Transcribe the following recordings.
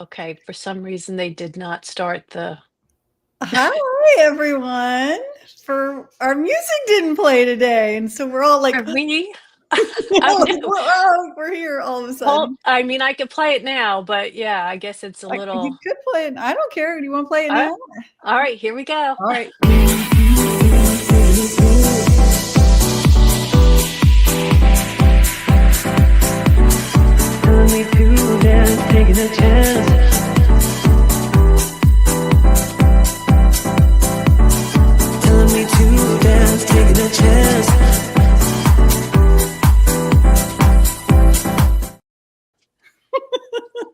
Okay, for some reason they did not start the. Hi, everyone. For our music didn't play today, and so we're all like, Are we? oh, Oh, no. we're here all of a Well, sudden. I mean, I could play it now, but yeah, I guess it's a Like, you little. could play it. I don't care. Do you want to play it All right, now? all right, here we go. All right. Telling me to dance, taking a chance. Telling me to dance, taking a chance.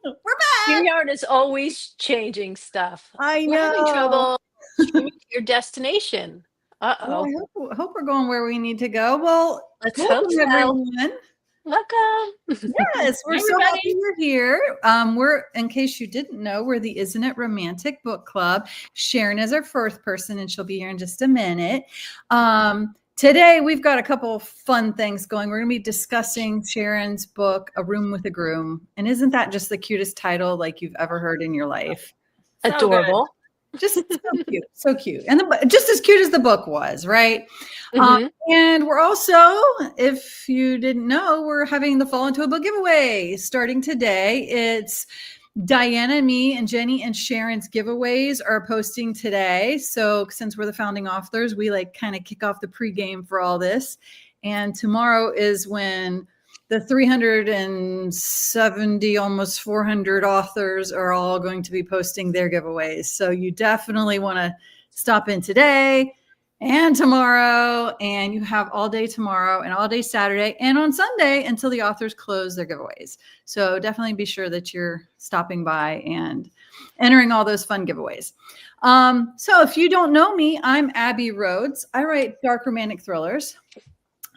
We're back. StreamYard is always changing stuff. I We're having know. trouble streaming to your destination. Well, Uh-oh. I hope we're going where we need to go. Well, Let's welcome, hope so. everyone. Welcome. Yes, we're so happy you're here. We're, in case you didn't know, we're the Isn't It Romantic Book Club. Sharon is our fourth person, and she'll be here in just a minute. Today, we've got a couple of fun things going. We're going to be discussing Sharon's book, A Room with a Groom. And isn't that just the cutest title like you've ever heard in your life? So adorable. Just so cute, so cute. And just as cute as the book was, right? Mhm. And we're also, if you didn't know, we're having the Fall Into a Book giveaway starting today. It's Diana, me, and Jennie and Sharon's giveaways are posting today. So since we're the founding authors, we kind of kick off the pregame for all this. And tomorrow is when the 370, almost 400 authors are all going to be posting their giveaways. So you definitely want to stop in today and tomorrow, and you have all day tomorrow and all day Saturday and on Sunday until the authors close their giveaways. So definitely be sure that you're stopping by and entering all those fun giveaways. So if you don't know me, I'm Abbie Roads. I write dark romantic thrillers.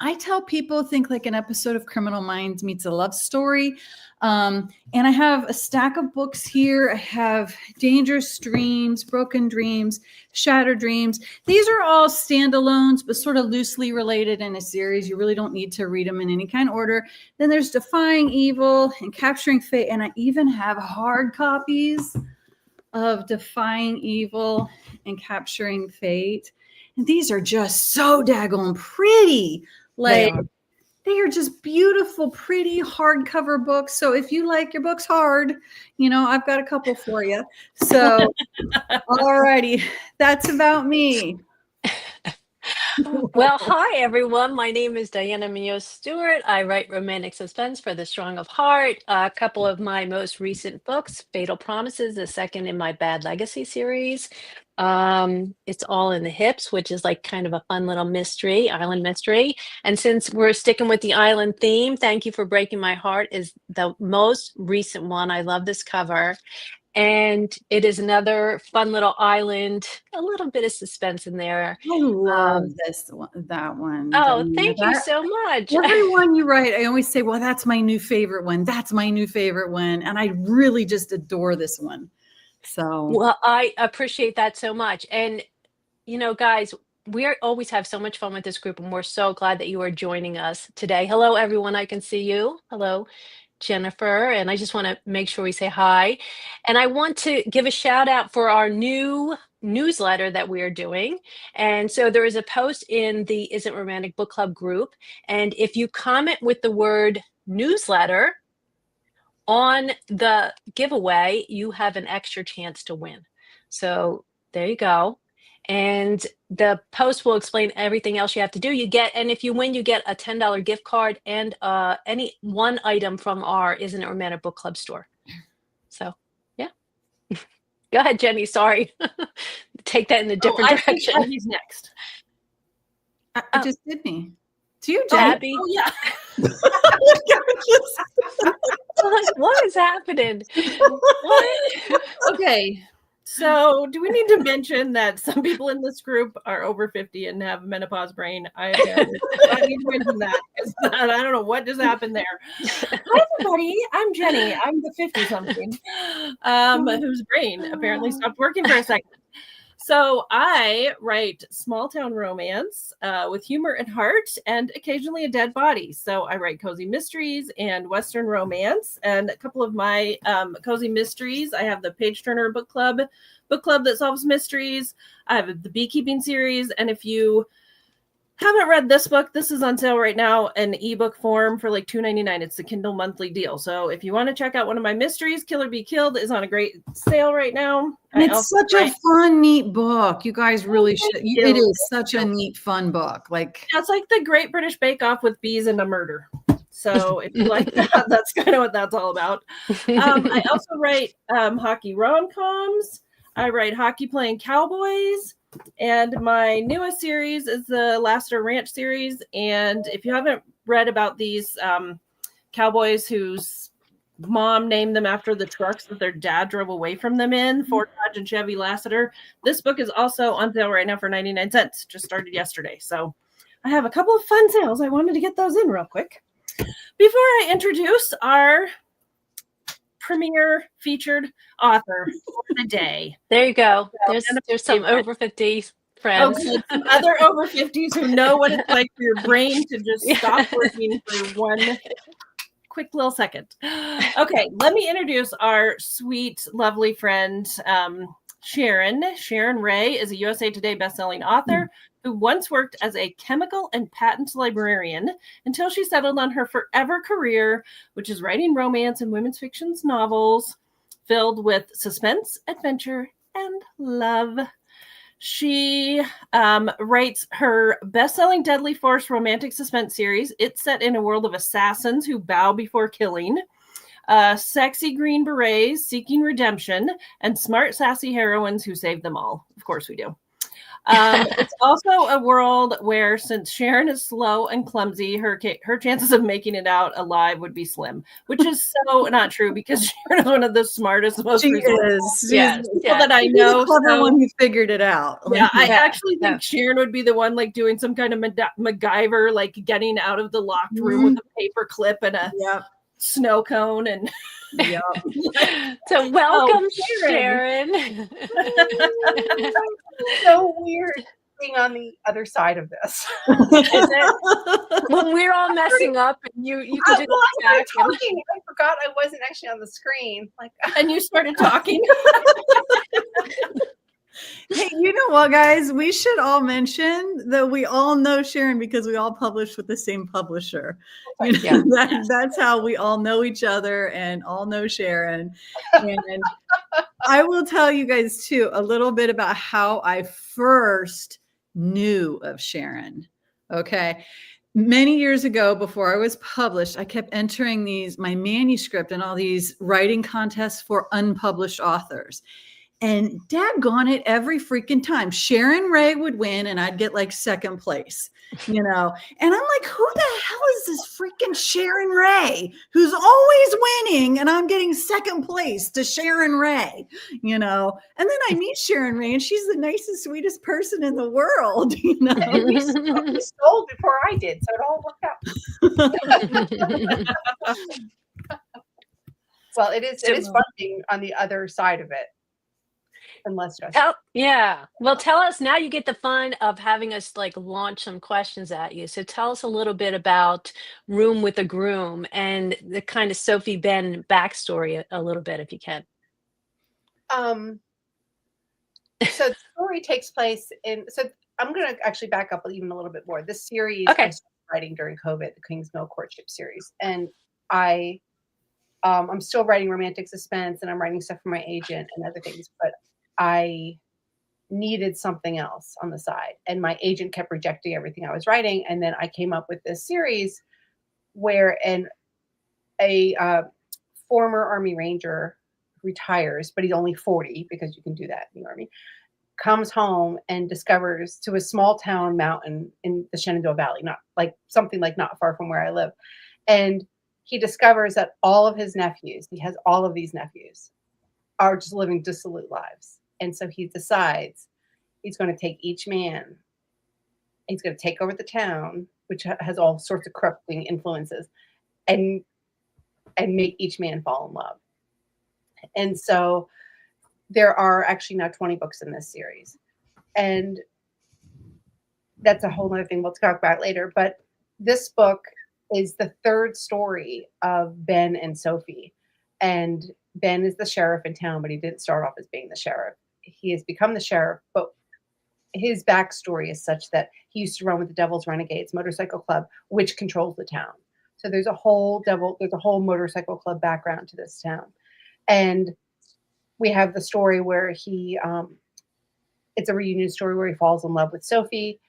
I tell people think like an episode of Criminal Minds meets a love story. And I have a stack of books here. I have Dangerous Dreams, Broken Dreams, Shattered Dreams. These are all standalones, but sort of loosely related in a series. You really don't need to read them in any kind of order. Then there's Defying Evil and Capturing Fate. And I even have hard copies of Defying Evil and Capturing Fate. And these are just so daggone pretty. They are just beautiful, pretty hardcover books. So if you like your books hard, I've got a couple for you. So, all righty, that's about me. Well, hi, everyone. My name is Diana Muñoz Sttewart. I write romantic suspense for the strong of heart. A couple of my most recent books, Fatal Promises, the second in my Bad Legacy series. It's All in the Hips, which is like kind of a fun little mystery, island mystery. And since we're sticking with the island theme, Thank You for Breaking My Heart is the most recent one. I love this cover. And it is another fun little island, a little bit of suspense in there. I love that one. Oh, thank you so much. Everyone you write, I always say, well, that's my new favorite one. That's my new favorite one. And I really just adore this one. So, well, I appreciate that so much. And, guys, always have so much fun with this group, and we're so glad that you are joining us today. Hello, everyone. I can see you. Hello, Jennifer. And I just want to make sure we say hi. And I want to give a shout out for our new newsletter that we are doing. And so there is a post in the Isn't Romantic Book Club group. And if you comment with the word newsletter on the giveaway, you have an extra chance to win. So there you go. And the post will explain everything else you have to do. And if you win, you get a $10 gift card and any one item from our Isn't It Romantic Book Club store. So, yeah. Go ahead, Jennie. Sorry. Take that in a different direction. I think Abbie's next. I just did me. To you, Jennie. Abbie. Oh, yeah. What is happening? What? Okay. So do we need to mention that some people in this group are over 50 and have menopause brain? I need to mention that. I don't know what just happened there. Hi, everybody. I'm Jennie. I'm the 50-something whose brain apparently stopped working for a second. So I write small town romance with humor and heart and occasionally a dead body. So I write cozy mysteries and Western romance. And a couple of my cozy mysteries, I have the Page Turner book club that solves mysteries. I have the beekeeping series. And if you haven't read this book, this is on sale right now in ebook form for like $2.99. It's the Kindle monthly deal. So if you want to check out one of my mysteries, Kill or Be Killed is on a great sale right now. And it's such a fun, neat book. You guys really should. It is such a neat, fun book. Like, it's like the Great British Bake Off with bees and a murder. So if you like that, that's kind of what that's all about. I also write hockey rom-coms. I write hockey playing cowboys. And my newest series is the Lassiter Ranch series. And if you haven't read about these cowboys whose mom named them after the trucks that their dad drove away from them in, Ford Dodge and Chevy Lassiter, this book is also on sale right now for 99 cents. Just started yesterday. So I have a couple of fun sales. I wanted to get those in real quick. Before I introduce our premier featured author for the day. There you go. There's some over 50 friends. Okay, some other over 50s who know what it's like for your brain to just stop working for one quick little second. Okay, let me introduce our sweet, lovely friend, Sharon. Sharon Wray is a USA Today bestselling author who once worked as a chemical and patent librarian until she settled on her forever career, which is writing romance and women's fiction novels filled with suspense, adventure, and love. She writes her best-selling Deadly Force romantic suspense series. It's set in a world of assassins who bow before killing, sexy green berets seeking redemption, and smart, sassy heroines who save them all. Of course we do. It's also a world where, since Sharon is slow and clumsy, her chances of making it out alive would be slim, which is so not true because Sharon is one of the smartest, most resourceful people that I know. She's the clever one who figured it out. Yeah, I actually think Sharon would be the one like doing some kind of MacGyver, like getting out of the locked room with a paper clip and a snow cone and. Yep. So welcome, Sharon. So weird being on the other side of this. Is it? When we're all messing up and you can just I talking. I forgot I wasn't actually on the screen. Like, and you started talking. Hey, you know what, guys? We should all mention that we all know Sharon because we all publish with the same publisher. You know, that's how we all know each other and all know Sharon. And I will tell you guys, too, a little bit about how I first knew of Sharon. Okay. Many years ago, before I was published, I kept entering my manuscript in all these writing contests for unpublished authors. And daggone it, every freaking time Sharon Wray would win and I'd get like second place, you know? And I'm like, who the hell is this freaking Sharon Wray who's always winning and I'm getting second place to Sharon Wray, you know? And then I meet Sharon Wray and she's the nicest, sweetest person in the world, you know? we sold before I did, so it all worked out. Well, it is fun being on the other side of it. Well, tell us now. You get the fun of having us like launch some questions at you. So tell us a little bit about Room with a Groom and the kind of Sophie Ben backstory a little bit, if you can. So the story takes place so I'm going to actually back up even a little bit more. This series I started writing during COVID, the Kingsmill Courtship series, and I'm still writing romantic suspense and I'm writing stuff for my agent and other things, but I needed something else on the side. And my agent kept rejecting everything I was writing. And then I came up with this series where a former Army Ranger retires, but he's only 40 because you can do that in the Army, comes home and discovers to a small town mountain in the Shenandoah Valley, not far from where I live. And he discovers that all of his nephews, he has all of these nephews, are just living dissolute lives. And so he decides he's going to take each man, he's going to take over the town, which has all sorts of corrupting influences, and make each man fall in love. And so there are actually now 20 books in this series. And that's a whole other thing we'll talk about later. But this book is the third story of Ben and Sophie. And Ben is the sheriff in town, but he didn't start off as being the sheriff. He has become the sheriff, but his backstory is such that he used to run with the Devil's Renegades motorcycle club, which controls the town. So there's a whole motorcycle club background to this town. And we have the story where he, it's a reunion story where he falls in love with Sophie.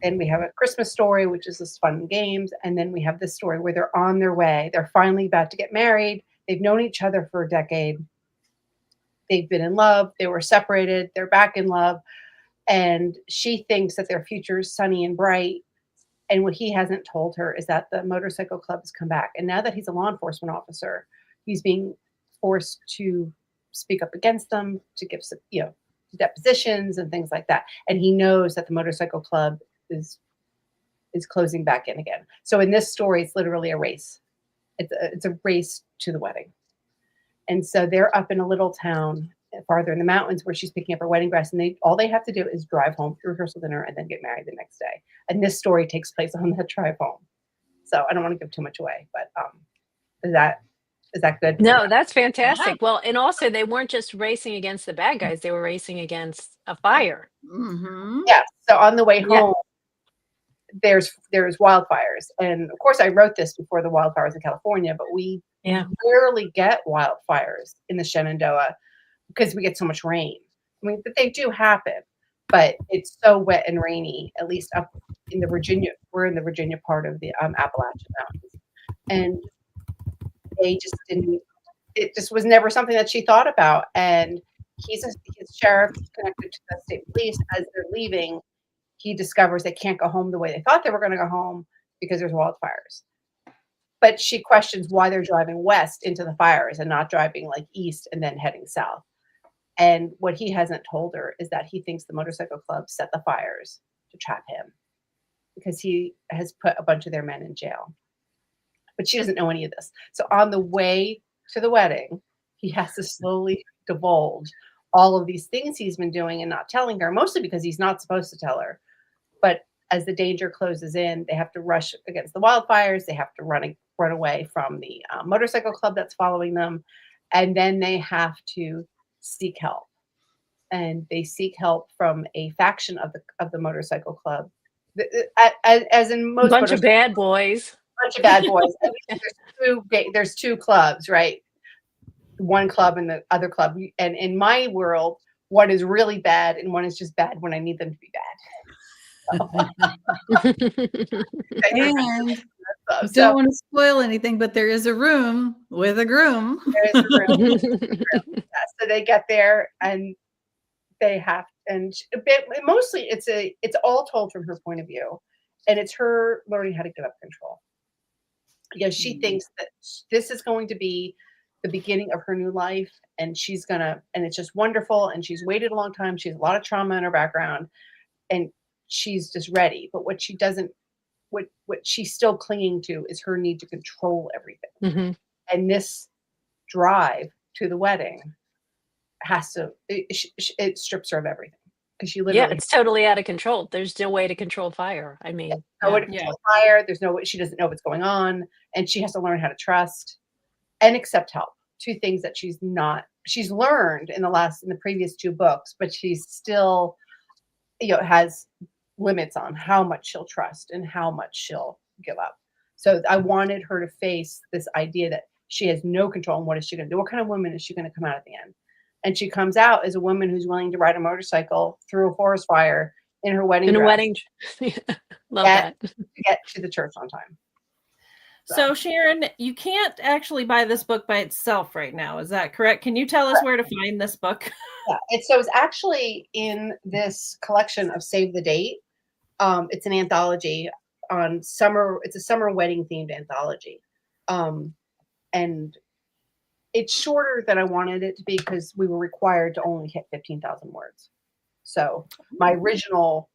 And we have a Christmas story, which is this fun and games. And then we have this story where they're on their way. They're finally about to get married. They've known each other for a decade. They've been in love. They were separated. They're back in love. And she thinks that their future is sunny and bright. And what he hasn't told her is that the motorcycle club has come back. And now that he's a law enforcement officer, he's being forced to speak up against them, to give some, depositions and things like that. And he knows that the motorcycle club is closing back in again. So in this story, it's literally a race. It's a race to the wedding. And so they're up in a little town farther in the mountains where she's picking up her wedding dress, and all they have to do is drive home to rehearsal dinner and then get married the next day. And this story takes place on that drive home. So I don't want to give too much away, but is that good? No, that's fantastic. Well, and also they weren't just racing against the bad guys; they were racing against a fire. Mm-hmm. Yeah. So on the way home, there's wildfires, and of course I wrote this before the wildfires in California, but we rarely get wildfires in the Shenandoah because we get so much rain. I mean, but they do happen, but it's so wet and rainy, at least up in the Virginia. We're in the Virginia part of the Appalachian Mountains, and they just didn't. It just was never something that she thought about. And he's sheriff connected to the state police. As they're leaving, he discovers they can't go home the way they thought they were going to go home because there's wildfires. But she questions why they're driving west into the fires and not driving like east and then heading south. And what he hasn't told her is that he thinks the motorcycle club set the fires to trap him because he has put a bunch of their men in jail. But she doesn't know any of this. So on the way to the wedding, he has to slowly divulge all of these things he's been doing and not telling her, mostly because he's not supposed to tell her. But as the danger closes in, they have to rush against the wildfires. They have to run away from the motorcycle club that's following them. And then they have to seek help. And they seek help from a faction of the motorcycle club. As in most bunch of bad boys. Bunch of bad boys. There's two clubs, right? One club and the other club. And in my world, one is really bad and one is just bad when I need them to be bad. And don't want to spoil anything, but there is a room with a groom. There is a room. So they get there and they have, and mostly it's all told from her point of view, and it's her learning how to give up control. Because she thinks that this is going to be the beginning of her new life, and and it's just wonderful. And she's waited a long time. She has a lot of trauma in her background, and she's just ready. But what she doesn't, what she's still clinging to is her need to control everything. Mm-hmm. And this drive to the wedding it strips her of everything. Because she literally, it's totally out of control. There's no way to control fire. I mean, no way to control fire. There's no way. She doesn't know what's going on, and she has to learn how to trust and accept help. Two things that she's learned in the previous two books, but she's still, has limits on how much she'll trust and how much she'll give up. So I wanted her to face this idea that she has no control, and what is she going to do? What kind of woman is she going to come out at the end? And she comes out as a woman who's willing to ride a motorcycle through a forest fire in her wedding dress. Love that. To get to the church on time. So Sharon, you can't actually buy this book by itself right now. Is that correct? Can you tell us where to find this book? Yeah, it's actually in this collection of Save the Date. It's an anthology on summer. It's a summer wedding themed anthology. And it's shorter than I wanted it to be because we were required to only hit 15,000 words. So my original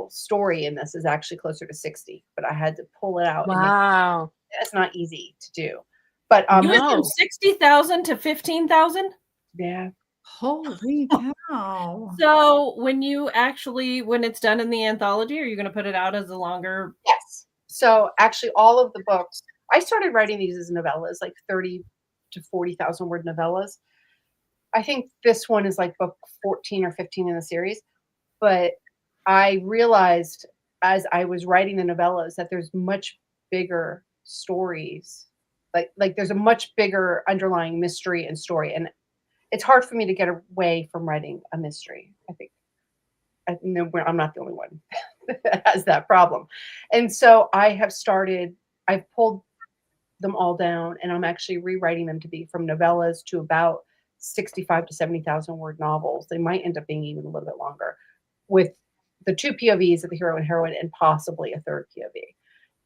story in this is actually closer to 60, but I had to pull it out. Wow. That's not easy to do. But you went from 60,000 to 15,000? Yeah. Holy cow. So when it's done in the anthology, are you going to put it out as a longer? Yes. So actually all of the books, I started writing these as novellas, like 30 to 40,000 word novellas. I think this one is like book 14 or 15 in the series. But I realized as I was writing the novellas that there's much bigger stories. Like there's a much bigger underlying mystery and story. And it's hard for me to get away from writing a mystery. I think I'm not the only one that has that problem. And so I've pulled them all down, and I'm actually rewriting them to be from novellas to about 65 to 70,000 word novels. They might end up being even a little bit longer, with the two POVs of the hero and heroine and possibly a third POV.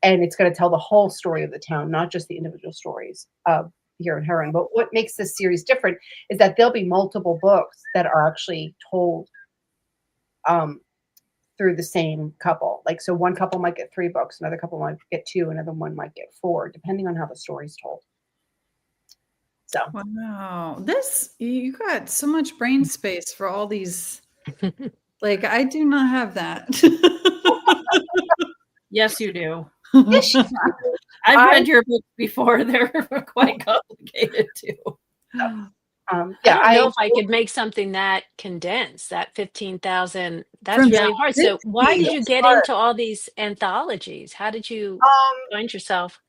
And it's going to tell the whole story of the town, not just the individual stories of the hero and heroine. But what makes this series different is that there'll be multiple books that are actually told through the same couple. Like, so one couple might get 3 books, another couple might get 2, another one might get 4, depending on how the story's told. So wow, you got so much brain space for all these. Like, I do not have that. Yes, you do. yes, I've read your books before. They're quite complicated too. I don't know if I could make something that condensed, that 15,000. That's really hard. So why did you get into all these anthologies? How did you find yourself?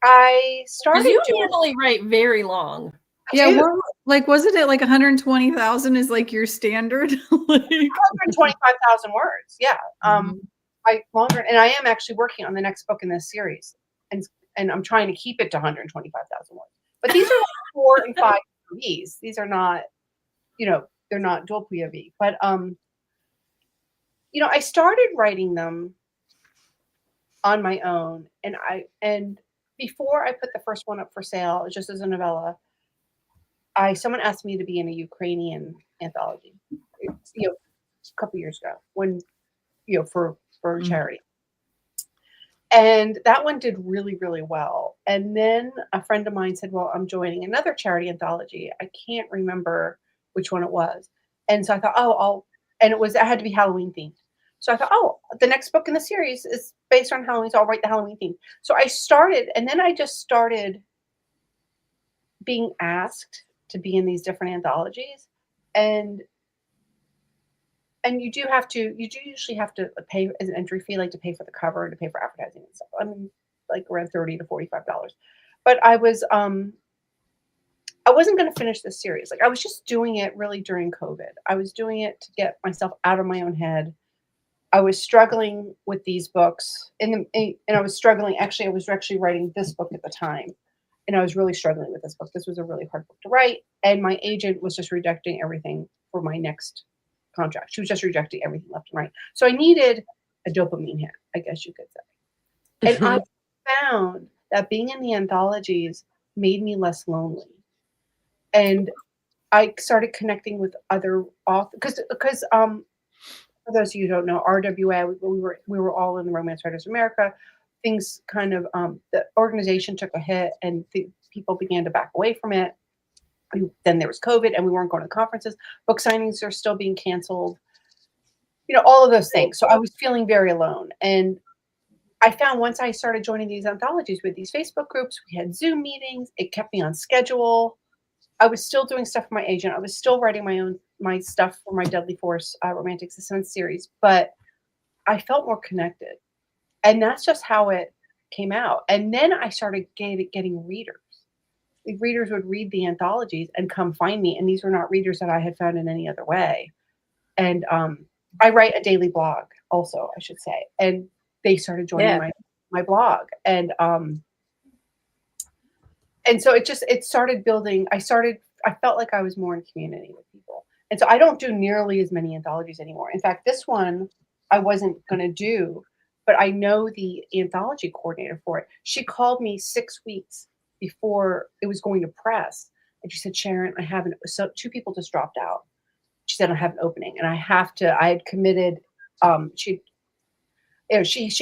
I started. You normally write very long. Yeah, was it at like 120,000 is like your standard? Like 125,000 words. Yeah. I longer, and I am actually working on the next book in this series, and I'm trying to keep it to 125,000 words. But these are like 4 and 5 POVs. These are not, they're not dual POV. But I started writing them on my own, and before I put the first one up for sale, just as a novella, someone asked me to be in a Ukrainian anthology, a couple years ago, when for charity. And that one did really, really well. And then a friend of mine said, well, I'm joining another charity anthology. I can't remember which one it was. And so I thought, it had to be Halloween themed. So I thought, the next book in the series is based on Halloween, so I'll write the Halloween theme. So I started, and then I just started being asked to be in these different anthologies. And you do usually have to pay as an entry fee, like to pay for the cover and to pay for advertising and stuff. I mean, like around $30 to $45. But I wasn't going to finish this series. Like, I was just doing it really during COVID. I was doing it to get myself out of my own head. I was struggling with these books, and I was struggling. Actually, I was actually writing this book at the time, and I was really struggling with this book. This was a really hard book to write, and my agent was just rejecting everything for my next contract. She was just rejecting everything left and right. So I needed a dopamine hit, I guess you could say. And I found that being in the anthologies made me less lonely, and I started connecting with other authors because for those of you who don't know, RWA, we were all in the Romance Writers of America. Things kind of the organization took a hit, and people began to back away from it. Then there was COVID, and we weren't going to conferences. Book signings are still being canceled. All of those things. So I was feeling very alone, and I found once I started joining these anthologies with these Facebook groups, we had Zoom meetings. It kept me on schedule. I was still doing stuff for my agent. I was still writing my stuff for my Deadly Force romantic suspense series, but I felt more connected, and that's just how it came out. And then I started getting readers. The readers would read the anthologies and come find me, and these were not readers that I had found in any other way. And I write a daily blog, also, I should say, and they started joining my blog, and so it started building. I felt like I was more in community with people. And so I don't do nearly as many anthologies anymore. In fact, this one I wasn't going to do, but I know the anthology coordinator for it. She called me 6 weeks before it was going to press. And she said, Sharon, so 2 people just dropped out. She said, I have an opening, and I had committed. She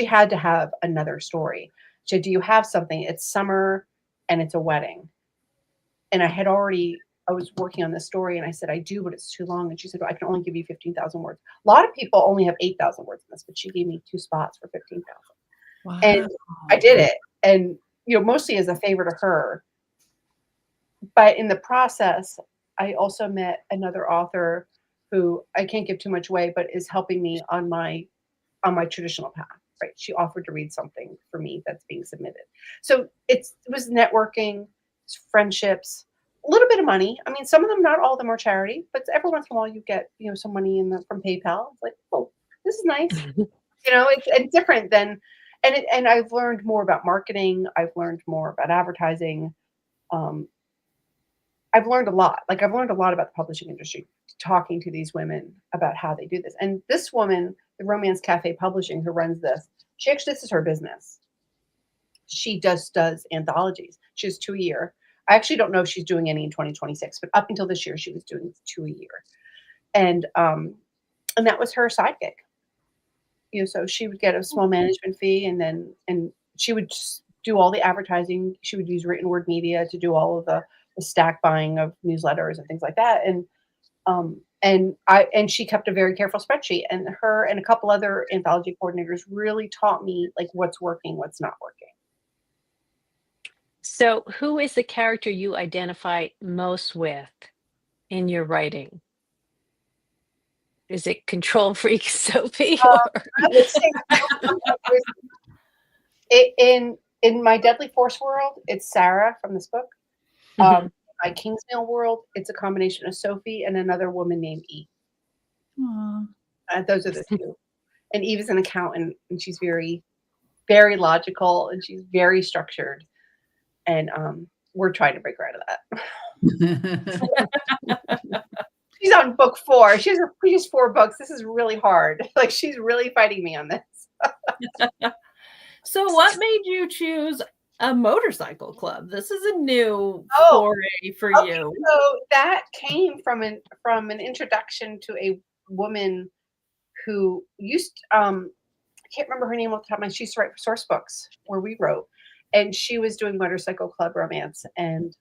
had to have another story. She said, do you have something? It's summer and it's a wedding. And I had already I was working on this story, and I said, I do, but it's too long. And she said, well, I can only give you 15,000 words. A lot of people only have 8,000 words in this, but she gave me 2 spots for 15,000. Wow. And I did it. And, mostly as a favor to her. But in the process, I also met another author who I can't give too much away, but is helping me on my traditional path. Right. She offered to read something for me that's being submitted. So it was networking, friendships, a little bit of money. I mean, some of them, not all of them are charity, but every once in a while you get, some money from PayPal. It's like, oh, this is nice. It's different than, and I've learned more about marketing. I've learned more about advertising. I've learned a lot. Like I've learned a lot about the publishing industry, talking to these women about how they do this. And this woman, the Romance Cafe Publishing, who runs this, this is her business. She just does anthologies. She has 2 a year. I actually don't know if she's doing any in 2026, but up until this year, she was doing 2 a year. And that was her side gig. So she would get a small management fee, and she would just do all the advertising. She would use written word media to do all of the stack buying of newsletters and things like that. And she kept a very careful spreadsheet, and her and a couple other anthology coordinators really taught me like what's working, what's not working. So who is the character you identify most with in your writing? Is it control freak Sophie? Or? I would say in my Deadly Force world, it's Sarah from this book. My Kingsmill world, it's a combination of Sophie and another woman named Eve. Those are the two. And Eve is an accountant, and she's very, very logical, and she's very structured. And we're trying to break her out of that. She's on book 4. She has 4 books. This is really hard. Like she's really fighting me on this. So what made you choose a motorcycle club? This is a new foray for you. So that came from an introduction to a woman who used I can't remember her name off the top of my head. She used to write for Source Books, where we wrote, and she was doing motorcycle club romance, and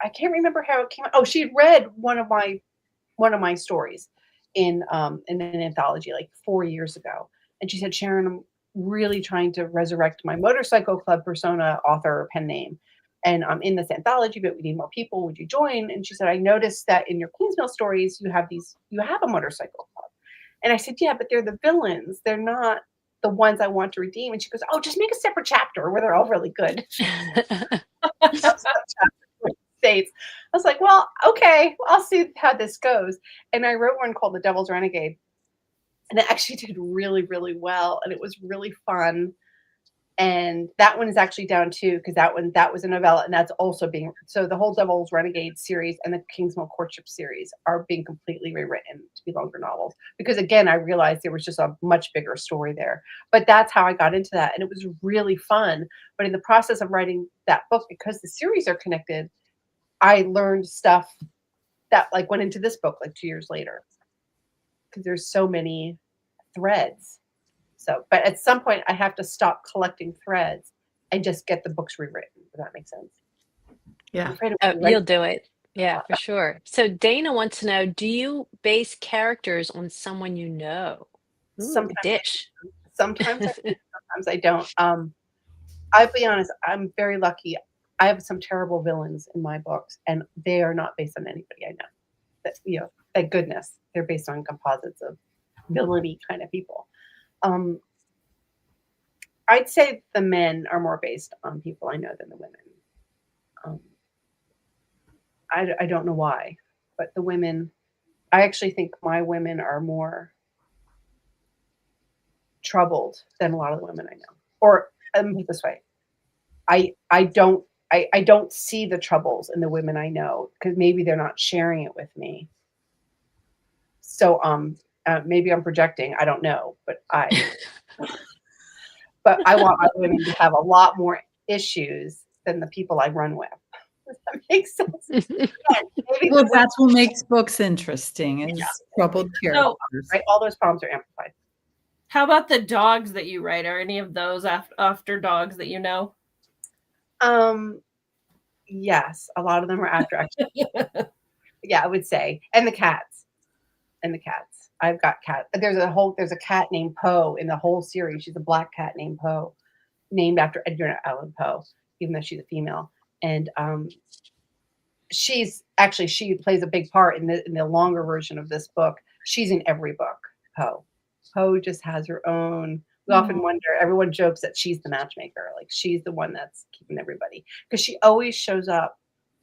I can't remember how it came out. Oh, she had read one of my stories in an anthology like 4 years ago, and she said, Sharon, I'm really trying to resurrect my motorcycle club persona, author, pen name, and I'm in this anthology, but we need more people. Would you join? And she said, I noticed that in your Kingsmill stories, you have a motorcycle club. And I said, yeah, but they're the villains. They're not the ones I want to redeem. And she goes, oh, just make a separate chapter where they're all really good. States. I was like, well, okay, I'll see how this goes. And I wrote one called The Devil's Renegade. And it actually did really, really well. And it was really fun. And that one is actually down too, because that was a novella, and that's also so the whole Devil's Renegade series and the Kingsmill Courtship series are being completely rewritten to be longer novels. Because again, I realized there was just a much bigger story there. But that's how I got into that. And it was really fun. But in the process of writing that book, because the series are connected, I learned stuff that like went into this book like 2 years later. Because there's so many threads. So, but at some point I have to stop collecting threads and just get the books rewritten. Does that make sense? Yeah. You'll do it. Yeah, for sure. So Dana wants to know, do you base characters on someone you know? Sometimes Dish. Sometimes I do, sometimes I don't. I'll be honest, I'm very lucky. I have some terrible villains in my books, and they are not based on anybody I know. That, thank goodness. They're based on composites of villainy kind of people. I'd say the men are more based on people I know than the women. I don't know why, but the women, I actually think my women are more troubled than a lot of the women I know. Or let me put it this way, I don't see the troubles in the women I know because maybe they're not sharing it with me. So maybe I'm projecting. I don't know, but I want my women to have a lot more issues than the people I run with. Does that make sense? Well, that's what makes books interesting is troubled characters. Right? All those problems are amplified. How about the dogs that you write? Are any of those after dogs that you know? Yes, a lot of them are after actually. Yeah, I would say. And the cats. I've got cats. There's a cat named Poe in the whole series. She's a black cat named Poe, named after Edgar Allan Poe, even though she's a female. And she plays a big part in the longer version of this book. She's in every book, Poe. Poe just has her own. We often wonder, everyone jokes that she's the matchmaker. Like she's the one that's keeping everybody. Because she always shows up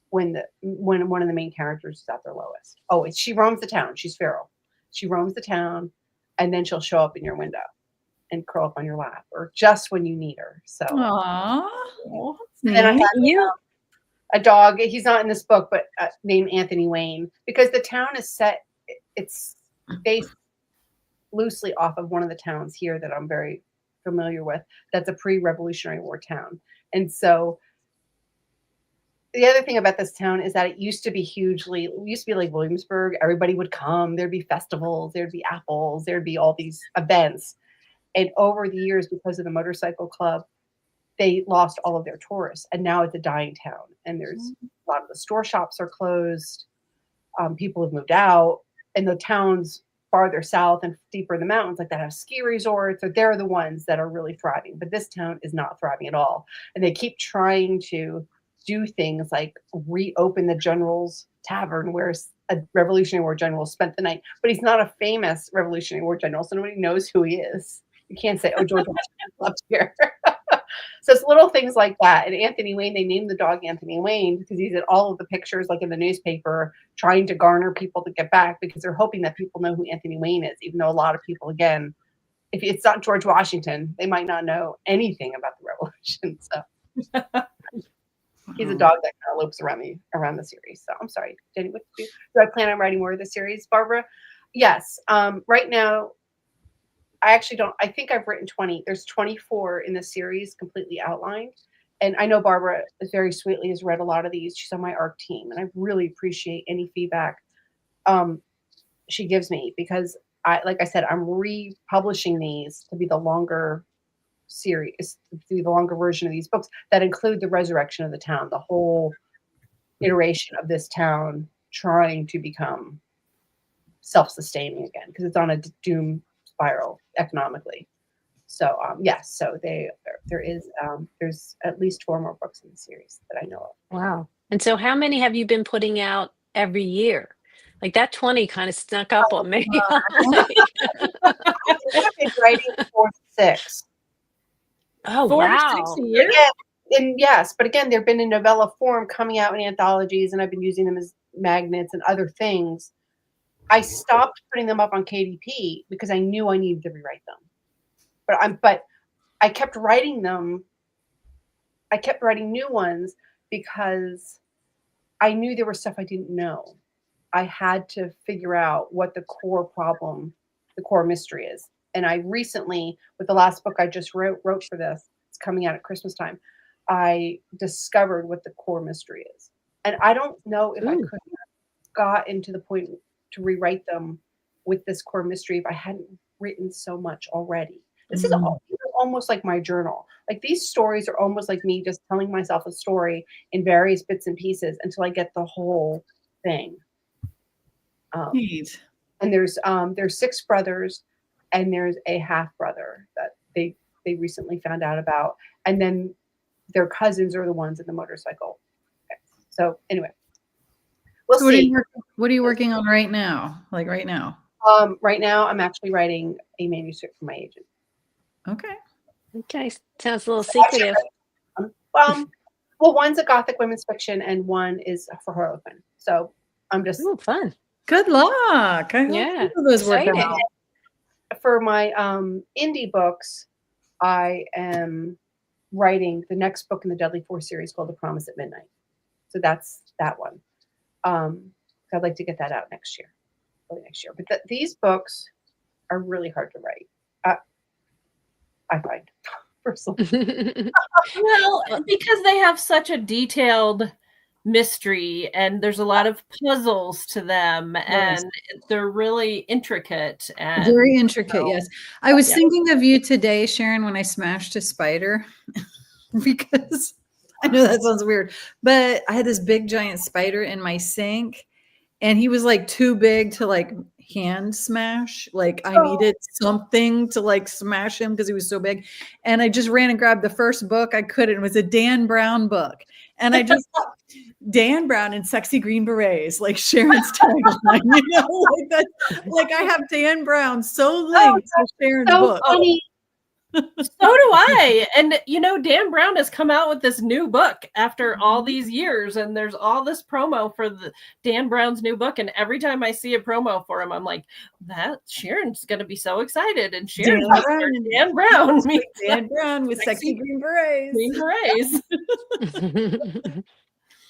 when one of the main characters is at their lowest. Always. She roams the town. She's feral. She roams the town, and then she'll show up in your window and curl up on your lap, or just when you need her. So, and I have a dog. He's not in this book, but named Anthony Wayne, because the town is set. It's based loosely off of one of the towns here that I'm very familiar with. That's a pre-Revolutionary War town, and so. The other thing about this town is that it used to be like Williamsburg. Everybody would come. There'd be festivals. There'd be apples. There'd be all these events. And over the years, because of the motorcycle club, they lost all of their tourists. And now it's a dying town. And there's a lot of the store shops are closed. People have moved out. And the towns farther south and deeper in the mountains, like that have ski resorts, or they're the ones that are really thriving. But this town is not thriving at all. And they keep trying to do things like reopen the General's Tavern, where a Revolutionary War general spent the night, but he's not a famous Revolutionary War general, so nobody knows who he is. You can't say, "Oh, George Washington slept here." So it's little things like that. And Anthony Wayne, they named the dog Anthony Wayne because he's in all of the pictures, like in the newspaper, trying to garner people to get back, because they're hoping that people know who Anthony Wayne is, even though a lot of people, again, if it's not George Washington, they might not know anything about the Revolution. So. He's a dog that kind of lopes around the series. So I'm sorry, Jenny, what do I plan on writing more of the series, Barbara? Yes. Right now, I actually don't. I think I've written 20. There's 24 in the series completely outlined. And I know Barbara very sweetly has read a lot of these. She's on my ARC team. And I really appreciate any feedback she gives me, because like I said, I'm republishing these to be the longer series, the longer version of these books that include the resurrection of the town, the whole iteration of this town trying to become self-sustaining again, because it's on a doom spiral economically. So yes, so there's at least 4 more books in the series that I know of. Wow. And so how many have you been putting out every year? Like that 20 kind of snuck up on me. I've been writing 4 to 6. Oh, 4 to wow. 6 a year? Again, and yes, but again, they've been in novella form coming out in anthologies, and I've been using them as magnets and other things. I stopped putting them up on KDP because I knew I needed to rewrite them. But I kept writing them. I kept writing new ones because I knew there was stuff I didn't know. I had to figure out what the core problem, the core mystery is. And I recently, with the last book I just wrote for this, it's coming out at Christmas time, I discovered what the core mystery is. And I don't know if I could have gotten to the point to rewrite them with this core mystery if I hadn't written so much already. This is almost like my journal. Like these stories are almost like me just telling myself a story in various bits and pieces until I get the whole thing. Neat. And there's 6 brothers, and there's a half brother that they recently found out about, and then their cousins are the ones in the motorcycle. Okay. So anyway, we'll see. What are you working on right now? Like right now? Right now, I'm actually writing a manuscript for my agent. Okay. Sounds a little secretive. Well, one's a Gothic women's fiction, and one is for Harlequin. So I'm just fun. Good luck. I hope those work out. For my indie books, I am writing the next book in the Deadly Force series called The Promise at Midnight. So that's that one. I'd like to get that out next year, early next year. But these books are really hard to write. I find personally. Well, because they have such a detailed mystery, and there's a lot of puzzles to them, and they're really intricate and very intricate. Yes, I was thinking of you today, Sharon, when I smashed a spider, because I know that sounds weird, but I had this big giant spider in my sink, and he was like too big to like hand smash. Like I needed something to like smash him because he was so big. And I just ran and grabbed the first book I could. It was a Dan Brown book. And I just thought, Dan Brown in Sexy Green Berets, like Sharon's tagline, you know, like that. Like I have Dan Brown so linked to Sharon's book. Funny. So do I. And you know, Dan Brown has come out with this new book after all these years, and there's all this promo for the Dan Brown's new book. And every time I see a promo for him, I'm like, that Sharon's gonna be so excited. And Sharon's Dan Brown. Dan Brown with Sexy Green Berets. Green Berets.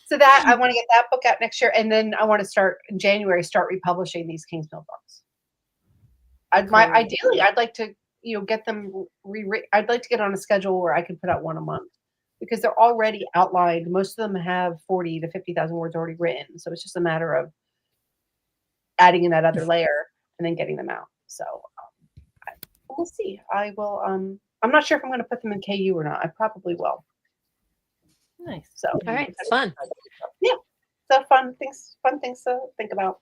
So that I want to get that book out next year, and then I want to start in January, start republishing these Kingsmill books. Ideally, I'd like to, get them I'd like to get on a schedule where I can put out one a month, because they're already outlined. Most of them have 40 to 50,000 words already written, so it's just a matter of adding in that other layer and then getting them out. So we'll see. I will. I'm not sure if I'm going to put them in KU or not. I probably will. Nice. So all right, fun. Yeah, so fun things to think about.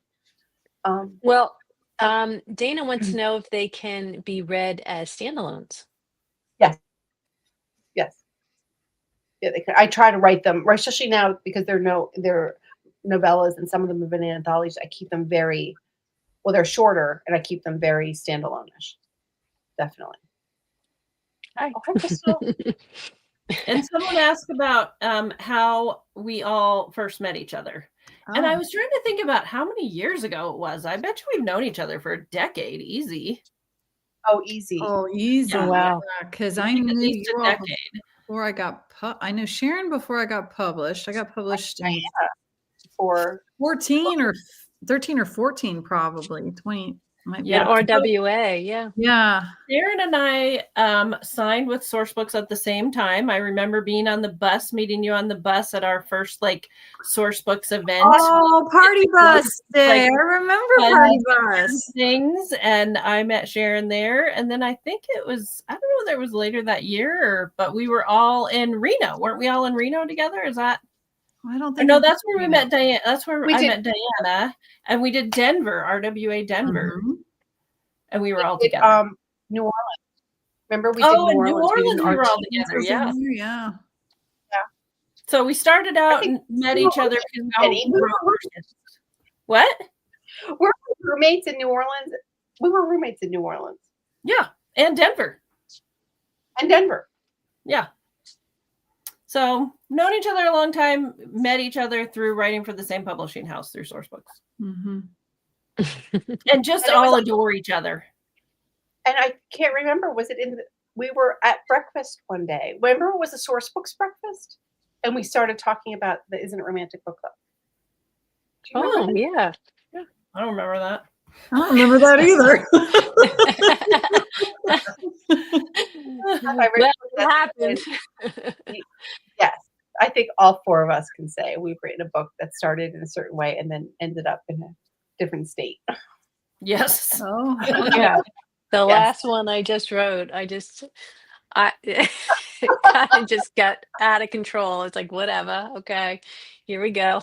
Well, Dana wants to know if they can be read as standalones. Yes. Yeah, they can. I try to write them, especially now because they're novellas and some of them have been anthologies. I keep them they're shorter, and I keep them very standalone-ish. Definitely. Hi. Oh, hi, Crystal. And someone asked about how we all first met each other. And I was trying to think about how many years ago it was. I bet you we've known each other for a decade, easy. Oh, easy. Oh, easy. Oh, wow. Because I knew at least you a all decade. before I got I know Sharon before I got published. I got published in For 14 or 13 or 14, probably 20. Yeah, RWA, yeah. Yeah. Sharon and I signed with Sourcebooks at the same time. I remember being on the bus, meeting you on the bus at our first Sourcebooks event. Oh, Party Bus Day. I remember Party Bus. Things, and I met Sharon there. And then I think it was, I don't know whether it was later that year, but we were all in Reno. Weren't we all in Reno together? Is that? I don't think. No, that's where we met Diana. That's where I met Diana, and we did Denver, RWA Denver, and we were all together. New Orleans. Remember we did New Orleans. We were all together. Yeah. Yeah. So we started out and met each other. What? We're roommates in New Orleans. We were roommates in New Orleans. Yeah, and Denver. Yeah. So known each other a long time, met each other through writing for the same publishing house through Sourcebooks. Mm-hmm. And just all adore each other. And I can't remember, we were at breakfast one day. Remember it was a Sourcebooks breakfast? And we started talking about the Isn't It Romantic book club. Oh, yeah. I don't remember that. I don't remember that either. What happened? Yes. I think all four of us can say we've written a book that started in a certain way and then ended up in a different state. Yes. Oh, yeah. The last one I just wrote, it kind of just got out of control. It's like, whatever. Okay, here we go.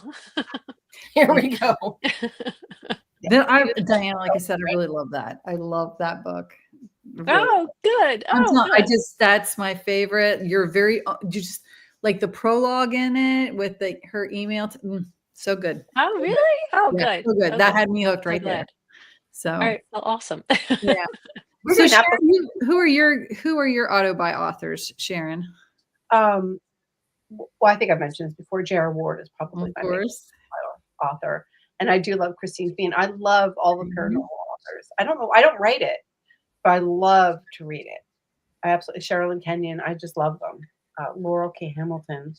Here we go. Diana, like I said, I really love that. I love that book. Really. Oh, good. Oh, good. That's my favorite. You just like the prologue in it with her email. So good. Oh, really? Oh, yeah, good. So good. Okay. That had me hooked right there. So, all right. Well, awesome. Yeah. So Sharon, who are your auto-buy authors, Sharon? Well, I think I've mentioned this before. J.R. Ward is probably my favorite author. And I do love Christine Feehan. I love all the paranormal authors. I don't write it, but I love to read it. I absolutely, Sherilyn Kenyon, I just love them. Laurel K. Hamilton.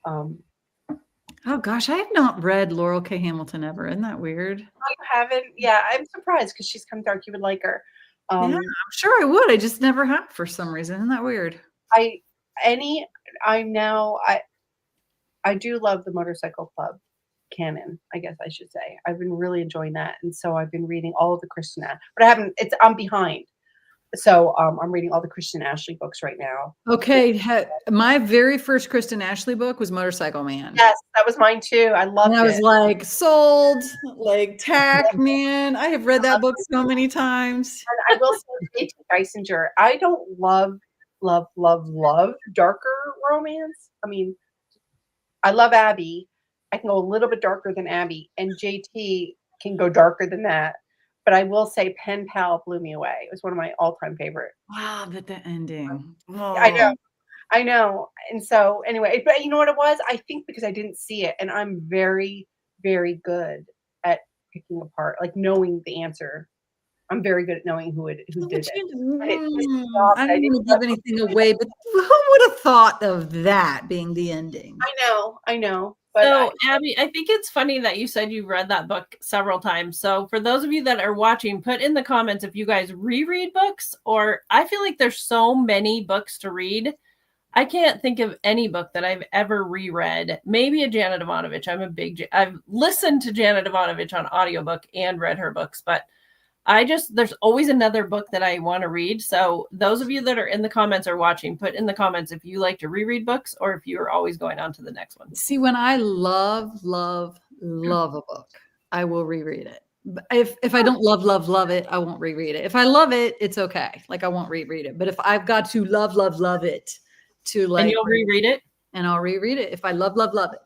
Oh gosh, I have not read Laurel K. Hamilton ever. Isn't that weird? Oh, you haven't? Yeah, I'm surprised because she's come dark. You would like her. Yeah, I'm sure I would. I just never have for some reason. Isn't that weird? I do love the Motorcycle Club canon, I guess I should say. I've been really enjoying that. And so I've been reading all of the Christian, but I'm behind. So I'm reading all the Christian Ashley books right now. Okay. My very first Kristen Ashley book was Motorcycle Man. Yes, that was mine too. I loved And I was it. like, sold, like Tack, man. I have read that book so many times. And I will say, J.T. Geisinger, I don't love darker romance. I mean, I love Abbie. I can go a little bit darker than Abbie, and JT can go darker than that. But I will say Pen Pal blew me away. It was one of my all-time favorite. Wow, but the ending. I know. And so anyway, but you know what it was? I think because I didn't see it, and I'm very, very good at picking apart, like knowing the answer. I'm very good at knowing who did it. I don't want to give anything away, but who would have thought of that being the ending? I know. But so, Abbie, I think it's funny that you said you read that book several times. So for those of you that are watching, put in the comments if you guys reread books, or I feel like there's so many books to read. I can't think of any book that I've ever reread. Maybe a Janet Ivanovich. I've listened to Janet Ivanovich on audiobook and read her books, but there's always another book that I want to read. So those of you that are in the comments or watching, put in the comments if you like to reread books or if you're always going on to the next one. See, when I love a book, I will reread it. If I don't love it, I won't reread it. If I love it, it's okay. Like I won't reread it. But if I've got to love it to like, and you'll reread it, and I'll reread it if I love it.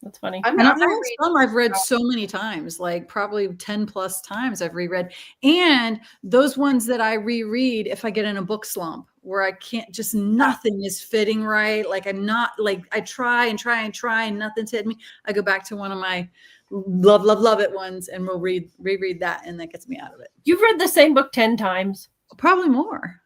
That's funny. I've read so many times, like probably 10 plus times I've reread. And those ones that I reread, if I get in a book slump where I can't, just nothing is fitting right. Like I'm not like, I try and nothing's hitting me. I go back to one of my love it ones and we'll reread that. And that gets me out of it. You've read the same book 10 times. Probably more.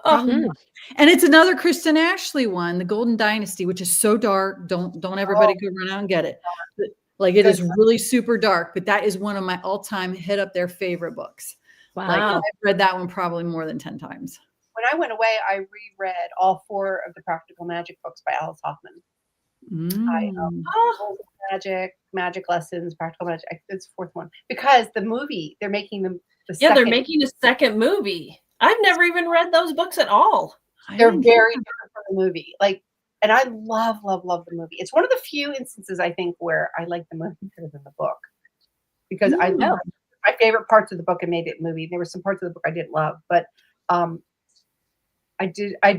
And it's another Kristen Ashley one, The Golden Dynasty, which is so dark. Don't everybody go run out and get it. But, like it is really super dark, but that is one of my all-time hit up their favorite books. Wow. Like I've read that one probably more than 10 times. When I went away, I reread all 4 of the Practical Magic books by Alice Hoffman. Magic Lessons, Practical Magic. It's the 4th one because the movie they're making they're making a second movie. I've never even read those books at all. They're very different from the movie. Like, and I love the movie. It's one of the few instances I think where I like the movie better than the book because I love my favorite parts of the book and made it movie. There were some parts of the book I didn't love, but I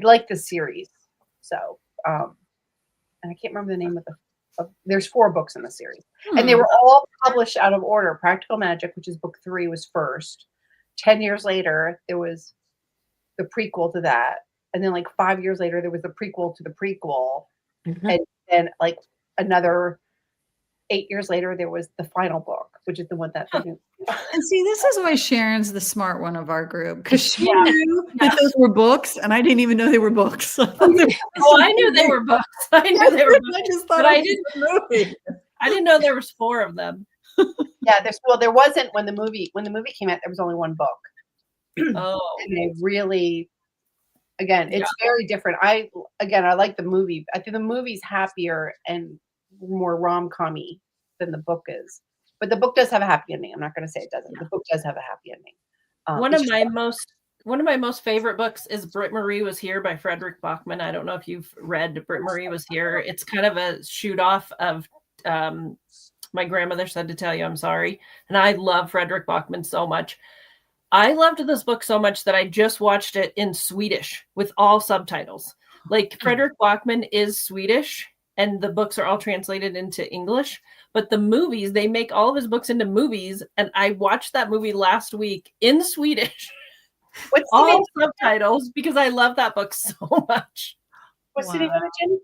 like the series. So, and I can't remember the name of there's 4 books in the series, and they were all published out of order. Practical Magic, which is book 3, was first. 10 years later, there was the prequel to that. And then like 5 years later, there was the prequel to the prequel. And then like another 8 years later, there was the final book, which is the one that. And see, this is why Sharon's the smart one of our group. Because she knew that those were books and I didn't even know they were books. I knew they were books. I knew they were books. I just thought I didn't know there was 4 of them. There wasn't when the movie came out. There was only 1 book. Oh, and they really, again, it's very different. I like the movie. I think the movie's happier and more rom-com-y than the book is. But the book does have a happy ending. I'm not going to say it doesn't. The book does have a happy ending. One of my most favorite books is Britt Marie Was Here by Frederick Bachman. I don't know if you've read Britt Marie Was Here. It's kind of a shoot off of My Grandmother Said to Tell You I'm Sorry. And I love Frederick Bachman so much. I loved this book so much that I just watched it in Swedish with all subtitles. Like Frederick Bachman is Swedish and the books are all translated into English, but the movies, they make all of his books into movies. And I watched that movie last week in Swedish. What's all subtitles because I love that book so much. What's the name of it, Jenny?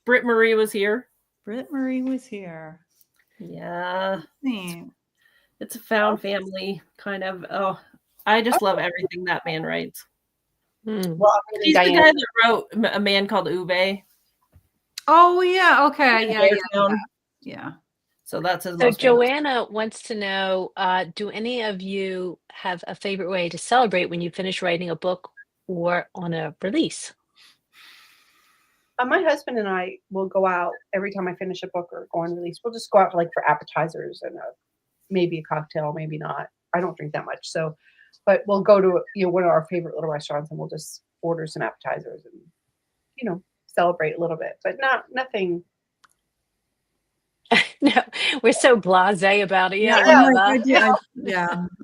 Britt Marie Was Here. Britt Marie Was Here. Yeah. It's a found family kind of. Oh, I just love everything that man writes. Well, he's the guy that wrote A Man Called Uwe. Oh, yeah. Okay. Yeah. So that's his. So Joanna wants to know, do any of you have a favorite way to celebrate when you finish writing a book or on a release? My husband and I will go out every time I finish a book or go on release. We'll just go out for appetizers and maybe a cocktail, maybe not. I don't drink that much. So but we'll go to one of our favorite little restaurants and we'll just order some appetizers and celebrate a little bit, but nothing. No, we're so blasé about it. Yeah, I'm whatever.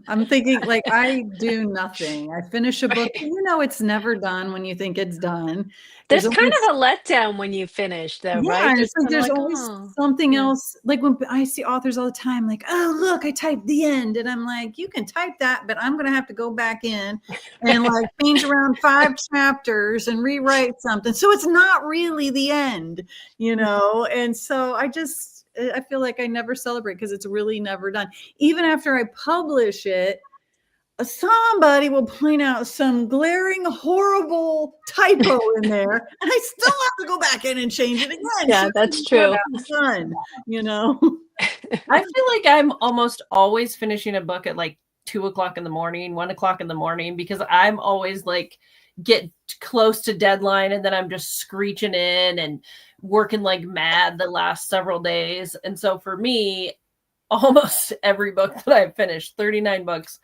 I'm thinking like I do nothing. I finish a book. It's never done when you think it's done. There's kind of a letdown when you finish, though, right? And it's like kinda there's always oh. something else. Like when I see authors all the time, like, oh look, I typed the end, and I'm like, you can type that, but I'm gonna have to go back in and like change around 5 chapters and rewrite something. So it's not really the end, And so I feel like I never celebrate because it's really never done. Even after I publish it, somebody will point out some glaring, horrible typo in there, and I still have to go back in and change it again. Yeah, that's true. Done, I feel like I'm almost always finishing a book at like 2:00 in the morning, 1:00 in the morning, because I'm always like get close to deadline and then I'm just screeching in and working like mad the last several days. And so for me, almost every book that I've finished, 39 books,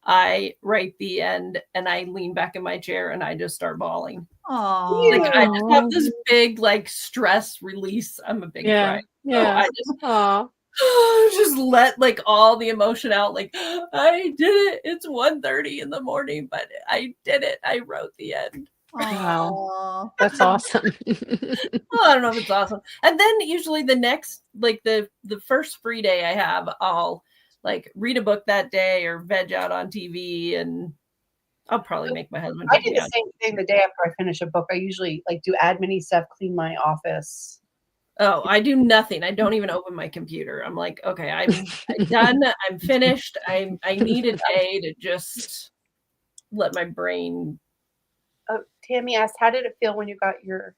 I write the end and I lean back in my chair and I just start bawling. Aww. Like I just have this big like stress release. I'm a big cry. Yeah. So I just let like all the emotion out. Like I did it. It's 1:30 in the morning, but I did it. I wrote the end. Wow. That's awesome. Well, I don't know if it's awesome. And then usually the next, like the first free day I have, I'll like read a book that day or veg out on TV, and I'll probably make my husband. I do the same thing the day after I finish a book. I usually like do admin stuff, clean my office. Oh, I do nothing. I don't even open my computer. I'm like, okay, I'm done. I'm finished. I need a day to just let my brain. Oh, Tammy asked, how did it feel when you got your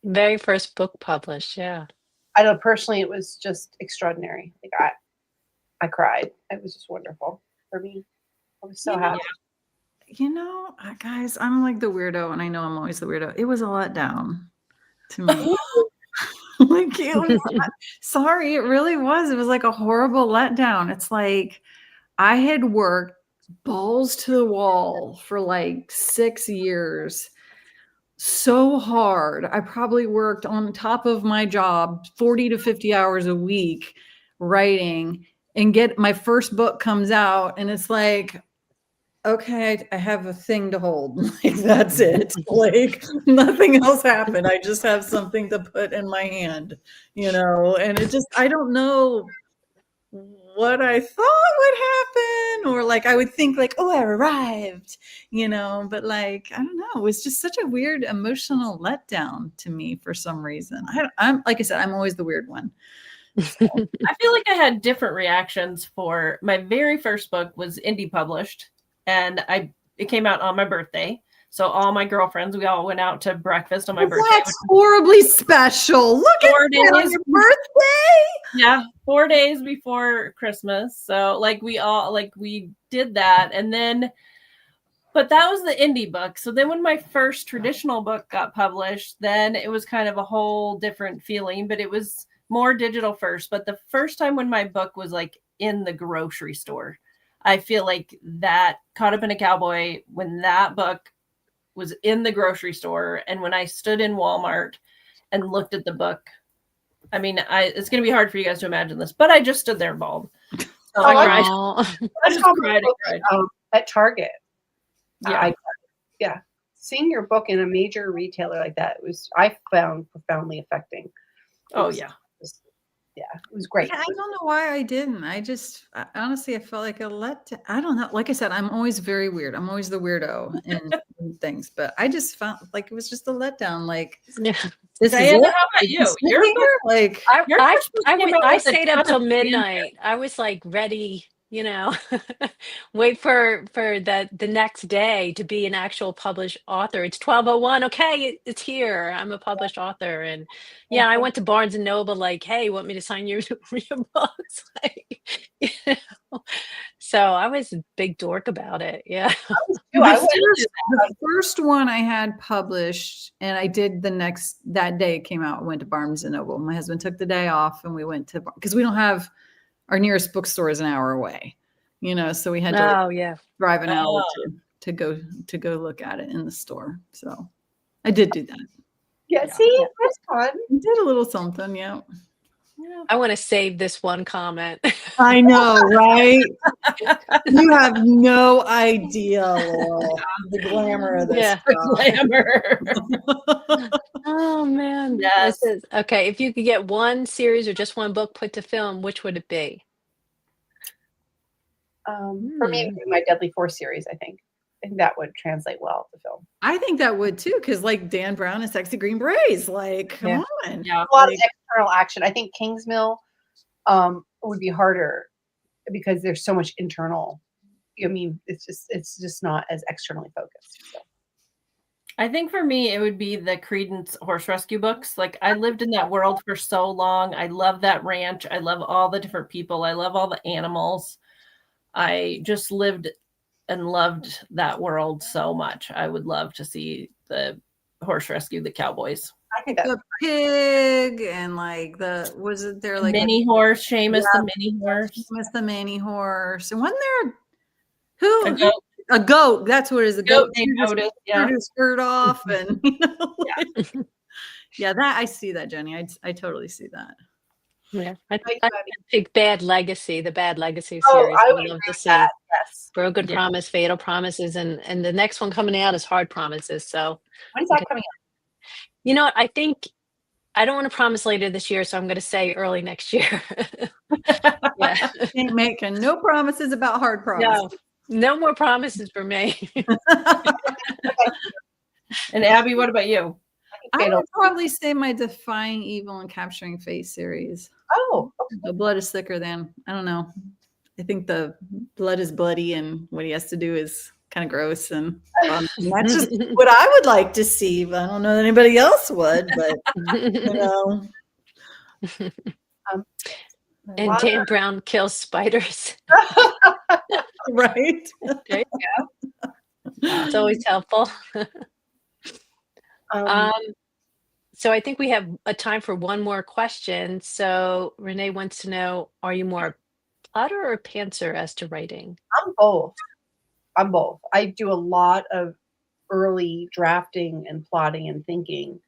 very first book published? Yeah. I know personally it was just extraordinary. Like I cried. It was just wonderful for me. I was so happy. Guys, I'm like the weirdo, and I know I'm always the weirdo. It was a letdown to me. Like sorry, it really was. It was like a horrible letdown. It's like I had worked balls to the wall for like 6 years. So hard. I probably worked on top of my job 40 to 50 hours a week writing, and get my first book comes out and it's like, okay, I have a thing to hold. Like that's it. Like nothing else happened. I just have something to put in my hand, and it just, I don't know what I thought would happen, or like I would think like, oh, I arrived, but like I don't know, it was just such a weird emotional letdown to me for some reason. I'm like I said, I'm always the weird one. So. I feel like I had different reactions for my very first book was indie published, and it came out on my birthday. So all my girlfriends, we all went out to breakfast on my birthday. That's horribly special. Look at that on your birthday. Yeah, 4 days before Christmas. So like we did that, and then, but that was the indie book. So then when my first traditional book got published, then it was kind of a whole different feeling, but it was more digital first. But the first time when my book was like in the grocery store, I feel like that Caught Up in a Cowboy, when that book was in the grocery store, and when I stood in Walmart and looked at the book, I mean, it's going to be hard for you guys to imagine this, but I just stood there and bawled. So I just cried. At Target. Yeah. Seeing your book in a major retailer like that I found profoundly affecting. It was great. Yeah, I don't know why I didn't. Honestly, I felt like I don't know. Like I said, I'm always very weird. I'm always the weirdo in things, but I just felt like it was just a letdown. Like, this Diana, is it? how about you? I stayed up till midnight. I was like ready, wait for the next day to be an actual published author. It's 12:01. Okay, it's here. I'm a published author, and I went to Barnes and Noble. Like, hey, you want me to sign your books? Like, so I was a big dork about it. Yeah. The first one I had published, and I did that day it came out. Went to Barnes and Noble. My husband took the day off, and we went because we don't have. Our nearest bookstore is an hour away. so we had to Oh yeah. drive an hour to go look at it in the store. So I did do that. Yeah, see, that's fun. I did a little something, yeah. I want to save this one comment. I know, right? You have no idea, Laurel, the glamour of this stuff. Glamour. Oh man. Yes. This is okay. If you could get one series or just one book put to film, which would it be? For me, it would be my Deadly Force series, I think. I think that would translate well to film. I think that would too, because like Dan Brown and Sexy Green Berets, like, come on. Yeah. A lot of external action. I think Kingsmill would be harder because there's so much internal. I mean, it's just not as externally focused. So. I think for me, it would be the Credence horse rescue books. Like, I lived in that world for so long. I love that ranch. I love all the different people. I love all the animals. I just lived and loved that world so much. I would love to see the horse rescue the cowboys. I think that The pig and like was it there like mini horse, Seamus the mini horse. Seamus the mini horse. And wasn't there A goat. a goat? That's what it is. A goat. They noticed, Turned his skirt off and yeah, that I see that, Jenny. I totally see that. Yeah, I think Bad Legacy, the Bad Legacy Oh, series. I would would love agree to with see. that. Yes. Broken Promise, Fatal Promises, and the next one coming out is Hard Promises. So When's that coming out? you know what? I think I don't want to promise later this year, so I'm going to say early next year. Yeah. Ain't making no promises about hard promises. No more promises for me. And Abbie, what about you? I would probably say my Defying Evil and Capturing Fate series. Oh, The blood is thicker than, I don't know. I think the blood is bloody and what he has to do is kind of gross. And that's just what I would like to see. But I don't know that anybody else would, but And Dan Brown kills spiders. Right. There you go. It's always helpful. So I think we have a time for one more question. So Renee wants to know, are you more plotter or pantser as to writing? I'm both. I do a lot of early drafting and plotting and thinking,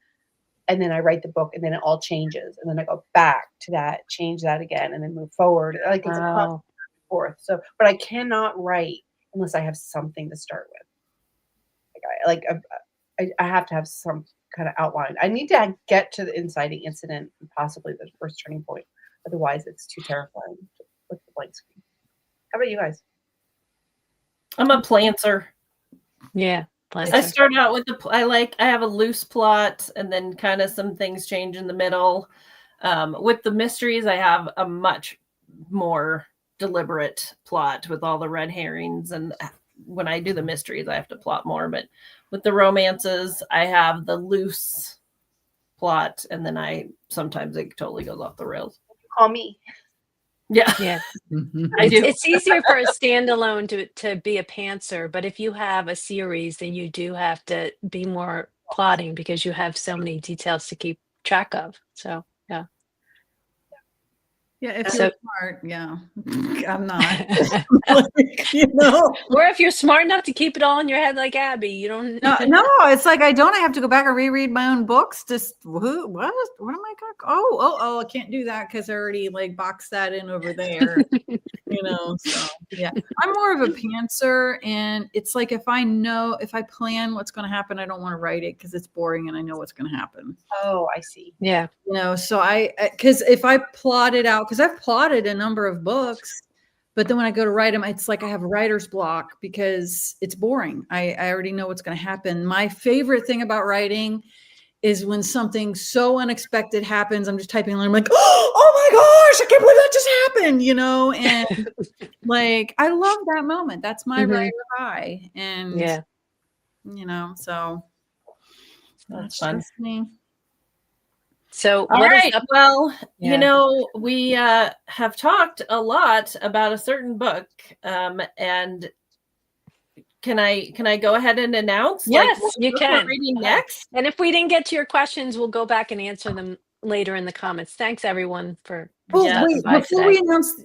and then I write the book, and then it all changes, and then I go back to that, change that again, and then move forward. Like it's a constant back and forth. So, but I cannot write unless I have something to start with. I have to have some kind of outline. I need to get to the inciting incident and possibly the first turning point. Otherwise, it's too terrifying to look at the blank screen. How about you guys? I'm a planter. Yeah. I start out with I have a loose plot and then kind of some things change in the middle. With the mysteries, I have a much more deliberate plot with all the red herrings. And when I do the mysteries, I have to plot more. But with the romances, I have the loose plot, and then sometimes it totally goes off the rails. Call me. Yeah. Yeah. I do. It's easier for a standalone to be a pantser, but if you have a series, then you do have to be more plotting because you have so many details to keep track of. So yeah. Yeah, if you're smart, yeah. I'm not. Or if you're smart enough to keep it all in your head like Abbie, you don't No, it's like I have to go back and reread my own books. Just what am I gonna oh, I can't do that because I already like boxed that in over there. So yeah. I'm more of a pantser, and it's like if I plan what's gonna happen, I don't want to write it because it's boring and I know what's gonna happen. Oh, I see. Yeah. So because if I plot it out, because I've plotted a number of books, but then when I go to write them, it's like I have writer's block because it's boring. I already know what's going to happen. My favorite thing about writing is when something so unexpected happens. I'm just typing and I'm like, oh my gosh, I can't believe that just happened, and like I love that moment. That's my writer high. And so that's fun. Just me. So all right. Well, we have talked a lot about a certain book, and can I go ahead and announce? Yes, you can. We're reading next. And if we didn't get to your questions, we'll go back and answer them later in the comments. Thanks everyone for Oh, Yes. wait, By today.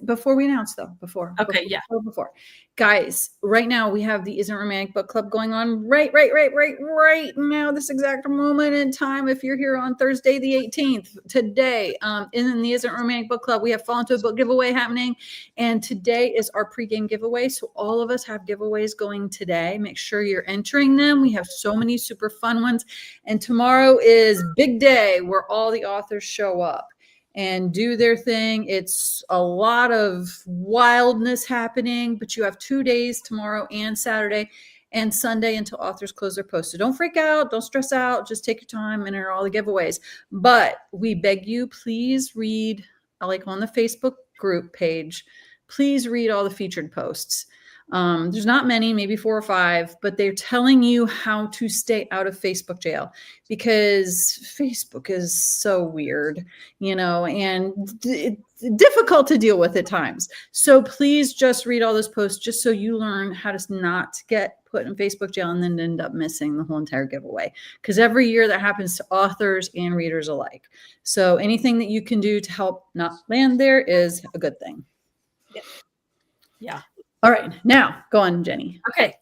before we announce though, Okay, yeah. before. Guys, right now we have the Isn't Romantic Book Club going on right now, this exact moment in time. If you're here on Thursday, the 18th, today, in the Isn't Romantic Book Club, we have Fall Into a Book giveaway happening. And today is our pregame giveaway. So all of us have giveaways going today. Make sure you're entering them. We have so many super fun ones. And tomorrow is big day where all the authors show up and do their thing. It's a lot of wildness happening, but you have 2 days, tomorrow and Saturday and Sunday, until authors close their posts. So don't freak out, don't stress out, just take your time and enter all the giveaways. But we beg you, please read, like on the Facebook group page, please read all the featured posts. There's not many, maybe 4 or 5, but they're telling you how to stay out of Facebook jail, because Facebook is so weird, and it's difficult to deal with at times. So please just read all those posts, just so you learn how to not get put in Facebook jail and then end up missing the whole entire giveaway. Because every year that happens to authors and readers alike. So anything that you can do to help not land there is a good thing. Yeah. All right, now go on, Jenny. Okay.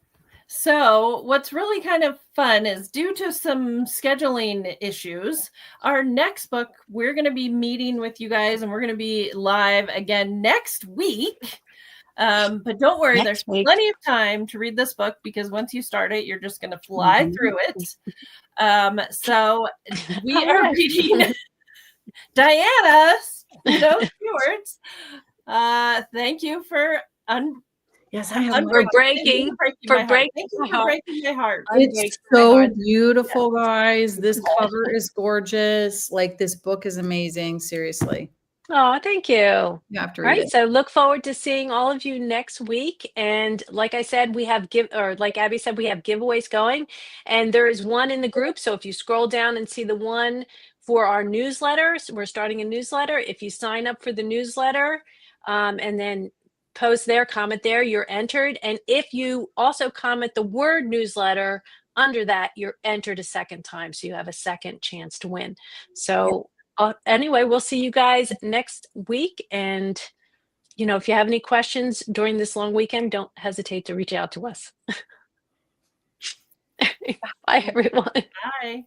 So what's really kind of fun is, due to some scheduling issues, our next book, we're going to be meeting with you guys, and we're going to be live again next week. But don't worry, there's plenty of time to read this book, because once you start it, you're just going to fly through it. So we are reading Diana Muñoz Sttewart. Thank you for Yes, I have breaking my heart. It's so beautiful, guys. This cover is gorgeous. Like, this book is amazing. Seriously. Oh, thank you. You have to read it. So look forward to seeing all of you next week. And like I said, we have like Abbie said, we have giveaways going, and there is one in the group. So if you scroll down and see the one for our newsletters, we're starting a newsletter. If you sign up for the newsletter, and then post there, comment there, you're entered. And if you also comment the word newsletter under that, you're entered a second time. So you have a second chance to win. So anyway, we'll see you guys next week. And, if you have any questions during this long weekend, don't hesitate to reach out to us. Bye, everyone. Bye.